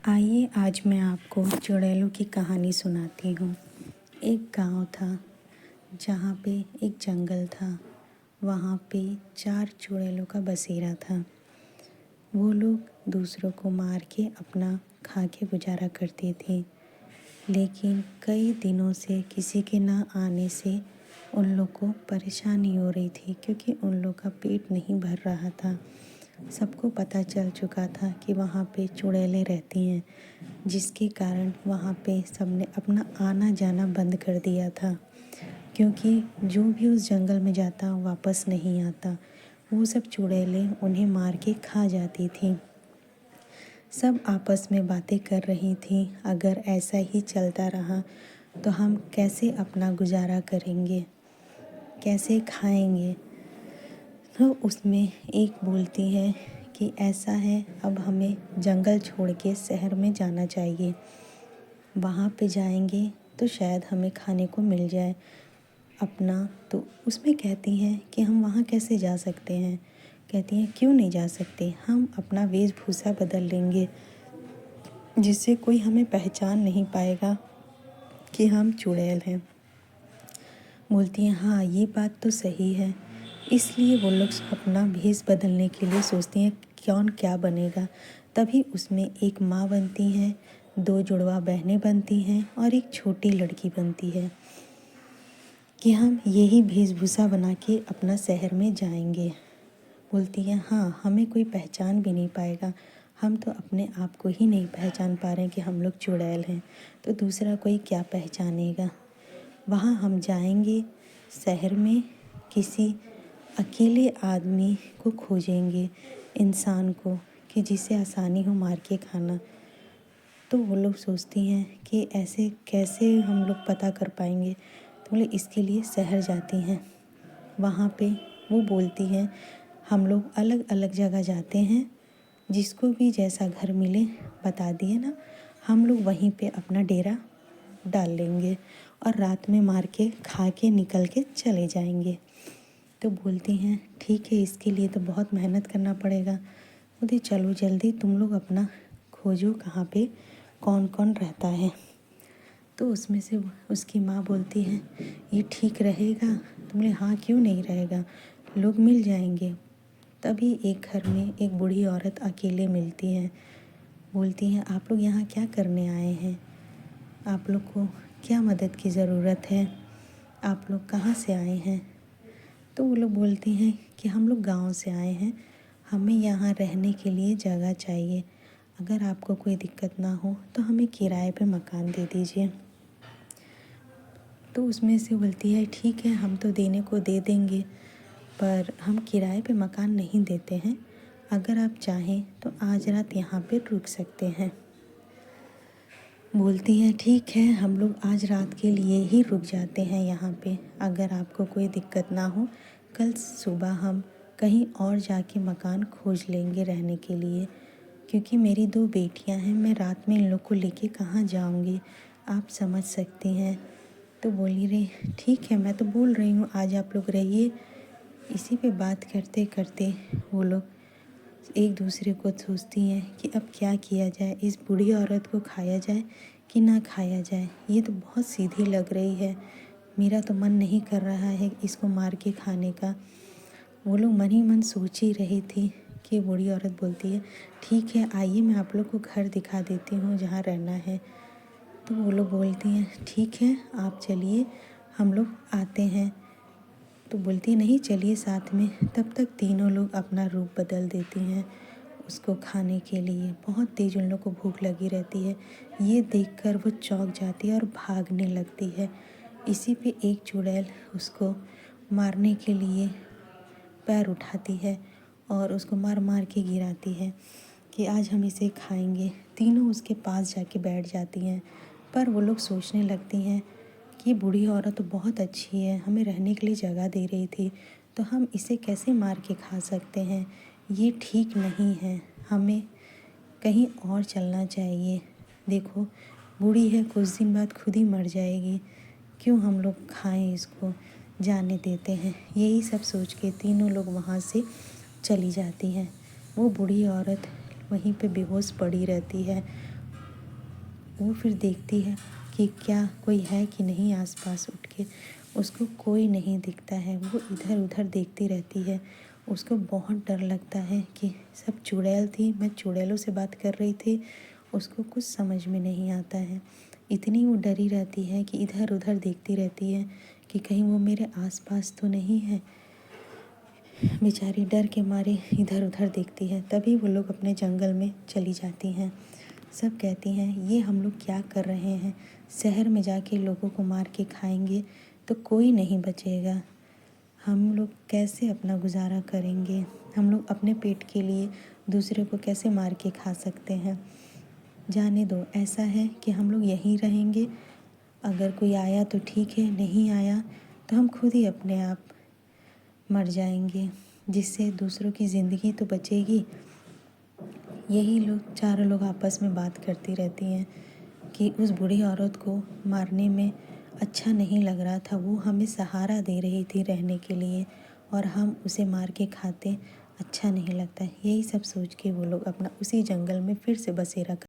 आइए आज मैं आपको चुड़ैलों की कहानी सुनाती हूँ। एक गांव था जहाँ पे एक जंगल था। वहाँ पे 4 चुड़ैलों का बसेरा था। वो लोग दूसरों को मार के अपना खा के गुजारा करते थे, लेकिन कई दिनों से किसी के ना आने से उन लोग को परेशानी हो रही थी, क्योंकि उन लोग का पेट नहीं भर रहा था। सबको पता चल चुका था कि वहाँ पे चुड़ैलें रहती हैं, जिसके कारण वहाँ पे सबने अपना आना जाना बंद कर दिया था, क्योंकि जो भी उस जंगल में जाता वापस नहीं आता। वो सब चुड़ैलें उन्हें मार के खा जाती थी। सब आपस में बातें कर रही थी, अगर ऐसा ही चलता रहा तो हम कैसे अपना गुजारा करेंगे, कैसे खाएंगे। तो उसमें एक बोलती है कि ऐसा है, अब हमें जंगल छोड़ के शहर में जाना चाहिए। वहाँ पे जाएंगे तो शायद हमें खाने को मिल जाए अपना। तो उसमें कहती हैं कि हम वहाँ कैसे जा सकते हैं। कहती हैं क्यों नहीं जा सकते, हम अपना वेशभूषा बदल लेंगे, जिससे कोई हमें पहचान नहीं पाएगा कि हम चुड़ैल हैं। बोलती हैं हाँ, ये बात तो सही है। इसलिए वो लोग अपना भेष बदलने के लिए सोचती हैं कौन क्या बनेगा। तभी उसमें एक माँ बनती हैं, 2 जुड़वा बहनें बनती हैं और एक छोटी लड़की बनती है कि हम यही वेशभूषा बना के अपना शहर में जाएंगे। बोलती हैं हाँ, हमें कोई पहचान भी नहीं पाएगा। हम तो अपने आप को ही नहीं पहचान पा रहे हैं कि हम लोग चुड़ैल हैं, तो दूसरा कोई क्या पहचानेगा। वहाँ हम जाएंगे शहर में, किसी अकेले आदमी को खोजेंगे, इंसान को, कि जिसे आसानी हो मार के खाना। तो वो लोग सोचती हैं कि ऐसे कैसे हम लोग पता कर पाएंगे। तो बोले इसके लिए शहर जाती हैं। वहाँ पे वो बोलती हैं हम लोग अलग अलग जगह जाते हैं, जिसको भी जैसा घर मिले बता दिए ना, हम लोग वहीं पे अपना डेरा डाल लेंगे और रात में मार के खा के निकल के चले जाएंगे। तो बोलती हैं ठीक है, इसके लिए तो बहुत मेहनत करना पड़ेगा। बोलती चलो जल्दी तुम लोग अपना खोजो कहाँ पे कौन कौन रहता है। तो उसमें से उसकी माँ बोलती है ये ठीक रहेगा। तो बोले हाँ, क्यों नहीं रहेगा, लोग मिल जाएंगे। तभी एक घर में एक बूढ़ी औरत अकेले मिलती है। बोलती हैं आप लोग यहाँ क्या करने आए हैं, आप लोग को क्या मदद की ज़रूरत है, आप लोग कहाँ से आए हैं। तो वो लोग बोलती हैं कि हम लोग गांव से आए हैं, हमें यहाँ रहने के लिए जगह चाहिए। अगर आपको कोई दिक्कत ना हो तो हमें किराए पे मकान दे दीजिए। तो उसमें से बोलती है ठीक है, हम तो देने को दे देंगे, पर हम किराए पे मकान नहीं देते हैं। अगर आप चाहें तो आज रात यहाँ पे रुक सकते हैं। बोलती हैं ठीक है, हम लोग आज रात के लिए ही रुक जाते हैं यहाँ पे। अगर आपको कोई दिक्कत ना हो, कल सुबह हम कहीं और जाके मकान खोज लेंगे रहने के लिए, क्योंकि मेरी 2 बेटियाँ हैं, मैं रात में इन लोग को लेके कहाँ जाऊँगी, आप समझ सकती हैं। तो बोली रही ठीक है, मैं तो बोल रही हूँ आज आप लोग रहिए। इसी पे बात करते करते वो लोग एक दूसरे को सोचती हैं कि अब क्या किया जाए, इस बूढ़ी औरत को खाया जाए कि ना खाया जाए। ये तो बहुत सीधी लग रही है, मेरा तो मन नहीं कर रहा है इसको मार के खाने का। वो लोग मन ही मन सोच ही रही थी कि बूढ़ी औरत बोलती है ठीक है, आइए मैं आप लोग को घर दिखा देती हूँ जहाँ रहना है। तो वो लोग बोलती हैं ठीक है, आप चलिए हम लोग आते हैं। तो बोलती नहीं चलिए साथ में। तब तक तीनों लोग अपना रूप बदल देती हैं उसको खाने के लिए। बहुत तेज़ उन लोग को भूख लगी रहती है। ये देखकर वो चौंक जाती है और भागने लगती है। इसी पे एक चुड़ैल उसको मारने के लिए पैर उठाती है और उसको मार मार के गिराती है कि आज हम इसे खाएंगे। तीनों उसके पास जाके बैठ जाती हैं, पर वो लोग सोचने लगती हैं कि बूढ़ी औरत तो बहुत अच्छी है, हमें रहने के लिए जगह दे रही थी, तो हम इसे कैसे मार के खा सकते हैं, ये ठीक नहीं है, हमें कहीं और चलना चाहिए। देखो बूढ़ी है, कुछ दिन बाद खुद ही मर जाएगी, क्यों हम लोग खाएं इसको, जाने देते हैं। यही सब सोच के तीनों लोग वहाँ से चली जाती हैं। वो बूढ़ी औरत वहीं पे बेहोश पड़ी रहती है वो फिर देखती है कि क्या कोई है कि नहीं आसपास। उठ के उसको कोई नहीं दिखता है। वो इधर उधर देखती रहती है। उसको बहुत डर लगता है कि सब चुड़ैल थी, मैं चुड़ैलों से बात कर रही थी। उसको कुछ समझ में नहीं आता है। इतनी वो डरी रहती है कि इधर उधर देखती रहती है कि कहीं वो मेरे आसपास तो नहीं है। बेचारी डर के मारे इधर उधर देखती है। तभी वो लोग अपने जंगल में चली जाती हैं। सब कहती हैं ये हम लोग क्या कर रहे हैं, शहर में जाके लोगों को मार के खाएंगे तो कोई नहीं बचेगा। हम लोग कैसे अपना गुजारा करेंगे, हम लोग अपने पेट के लिए दूसरे को कैसे मार के खा सकते हैं। जाने दो, ऐसा है कि हम लोग यहीं रहेंगे। अगर कोई आया तो ठीक है, नहीं आया तो हम खुद ही अपने आप मर जाएंगे, जिससे दूसरों की ज़िंदगी तो बचेगी। यही लोग चारों लोग आपस में बात करती रहती हैं कि उस बूढ़ी औरत को मारने में अच्छा नहीं लग रहा था। वो हमें सहारा दे रही थी रहने के लिए और हम उसे मार के खाते अच्छा नहीं लगता। यही सब सोच के वो लोग अपना उसी जंगल में फिर से बसेरा